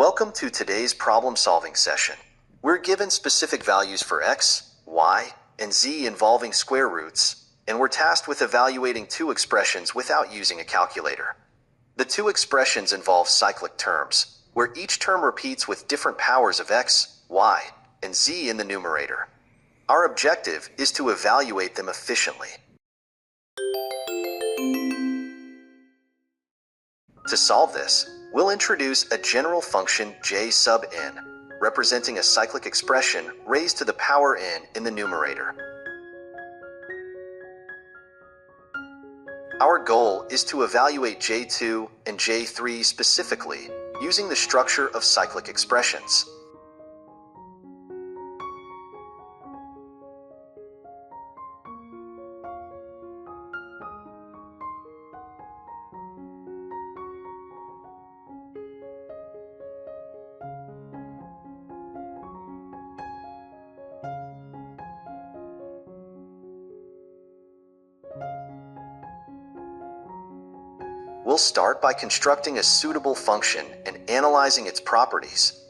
Welcome to today's problem-solving session. We're given specific values for x, y, and z involving square roots, and we're tasked with evaluating two expressions without using a calculator. The two expressions involve cyclic terms, where each term repeats with different powers of x, y, and z in the numerator. Our objective is to evaluate them efficiently. To solve this, we'll introduce a general function j sub n, representing a cyclic expression raised to the power n in the numerator. Our goal is to evaluate j2 and j3 specifically, using the structure of cyclic expressions. We'll start by constructing a suitable function and analyzing its properties.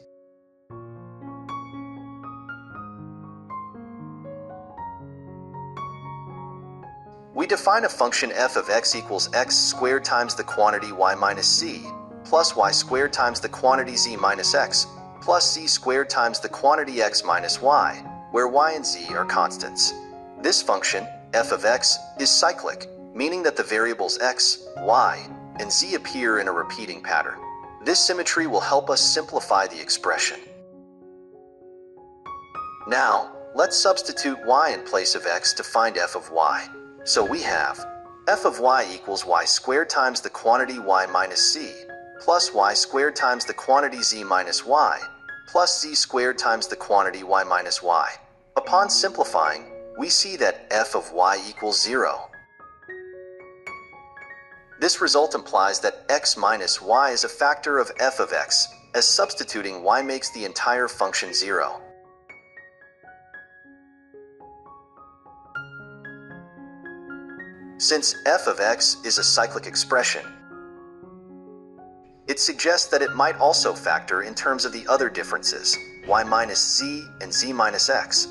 We define a function f of x equals x squared times the quantity y minus c, plus y squared times the quantity z minus x, plus z squared times the quantity x minus y, where y and z are constants. This function, f of x, is cyclic, meaning that the variables x, y, and z appear in a repeating pattern. This symmetry will help us simplify the expression. Now, let's substitute y in place of x to find f of y. So we have f of y equals y squared times the quantity y minus c, plus y squared times the quantity z minus y, plus z squared times the quantity y minus y. Upon simplifying, we see that f of y equals 0. This result implies that x minus y is a factor of f of x, as substituting y makes the entire function 0. Since f of x is a cyclic expression, it suggests that it might also factor in terms of the other differences, y minus z and z minus x.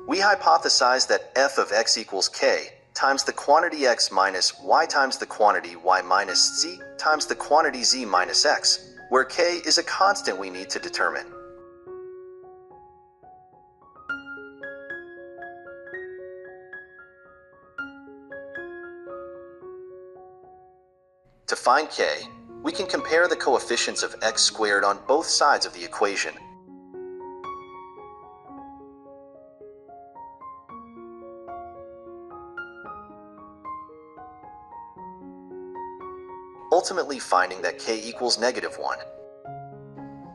We hypothesize that f of x equals k times the quantity x minus y times the quantity y minus z times the quantity z minus x, where k is a constant we need to determine. To find k, we can compare the coefficients of x squared on both sides of the equation. Ultimately finding that k equals -1.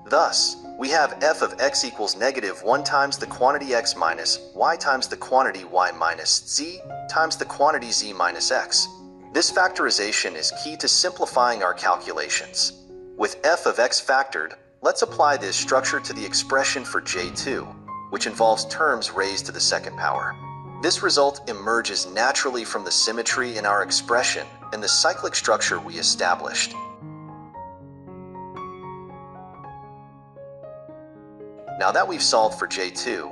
Thus, we have f of x equals -1 times the quantity x minus y times the quantity y minus z times the quantity z minus x. This factorization is key to simplifying our calculations. With f of x factored, let's apply this structure to the expression for j2, which involves terms raised to the second power. This result emerges naturally from the symmetry in our expression and the cyclic structure we established. Now that we've solved for j2,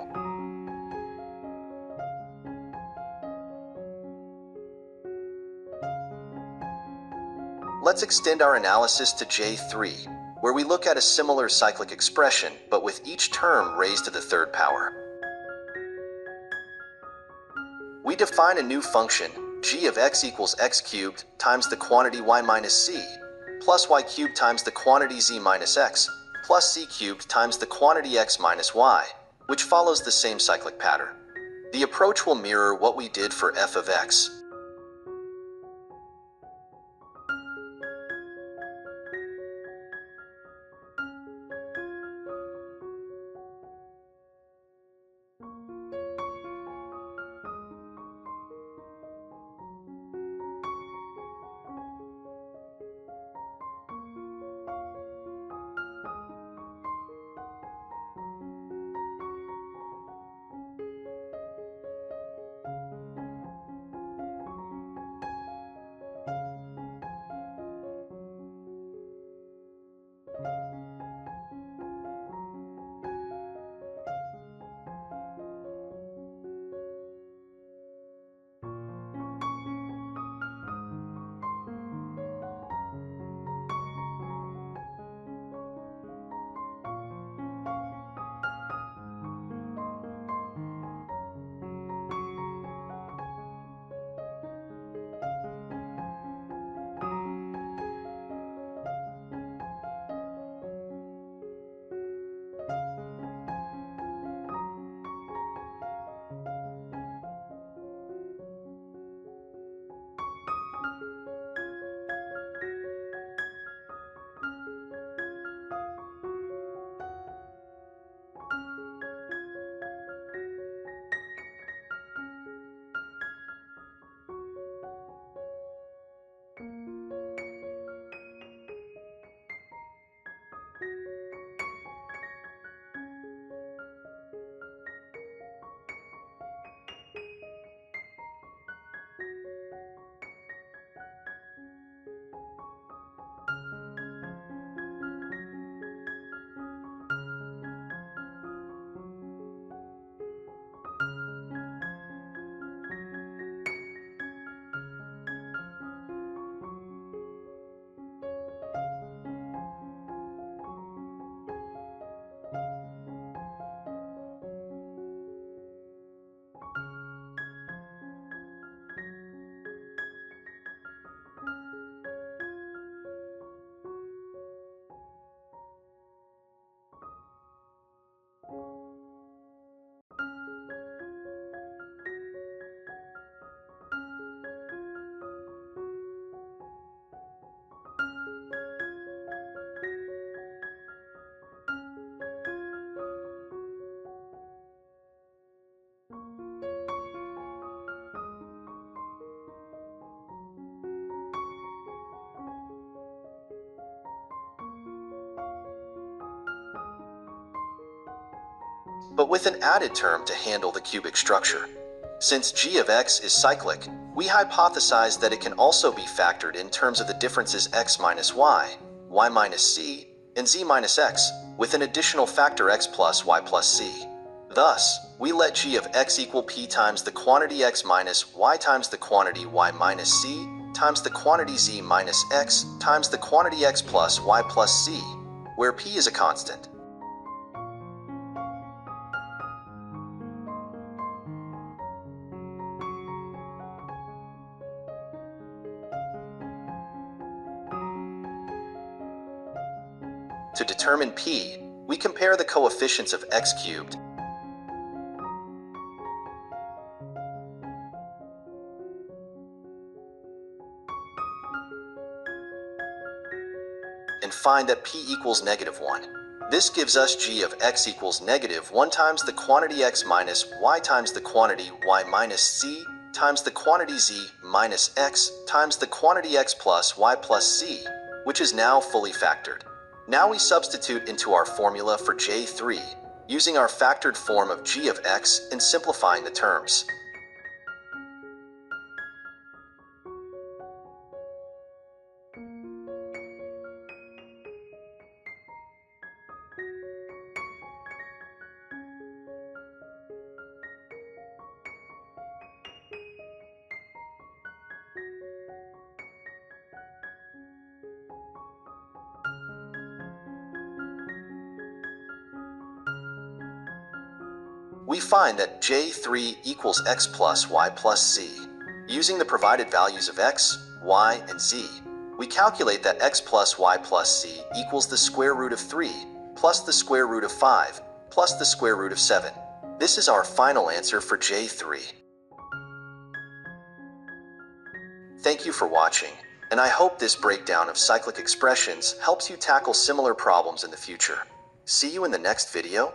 let's extend our analysis to j3, where we look at a similar cyclic expression, but with each term raised to the third power. We define a new function, g of x equals x cubed times the quantity y minus c, plus y cubed times the quantity z minus x, plus z cubed times the quantity x minus y, which follows the same cyclic pattern. The approach will mirror what we did for f of x. but with an added term to handle the cubic structure. Since g of x is cyclic, we hypothesize that it can also be factored in terms of the differences x minus y minus c, and z minus x, with an additional factor x plus y plus c. Thus, we let g of x equal p times the quantity x minus y times the quantity y minus c times the quantity z minus x times the quantity x plus y plus c, where p is a constant. To determine p, we compare the coefficients of x cubed and find that p equals -1. This gives us g of x equals -1 times the quantity x minus y times the quantity y minus c times the quantity z minus x times the quantity x plus y plus c, which is now fully factored. Now we substitute into our formula for J3, using our factored form of g of x and simplifying the terms. We find that J3 equals x plus y plus z. Using the provided values of x, y, and z, we calculate that x plus y plus z equals the square root of 3 plus the square root of 5 plus the square root of 7. This is our final answer for J3. Thank you for watching, and I hope this breakdown of cyclic expressions helps you tackle similar problems in the future. See you in the next video.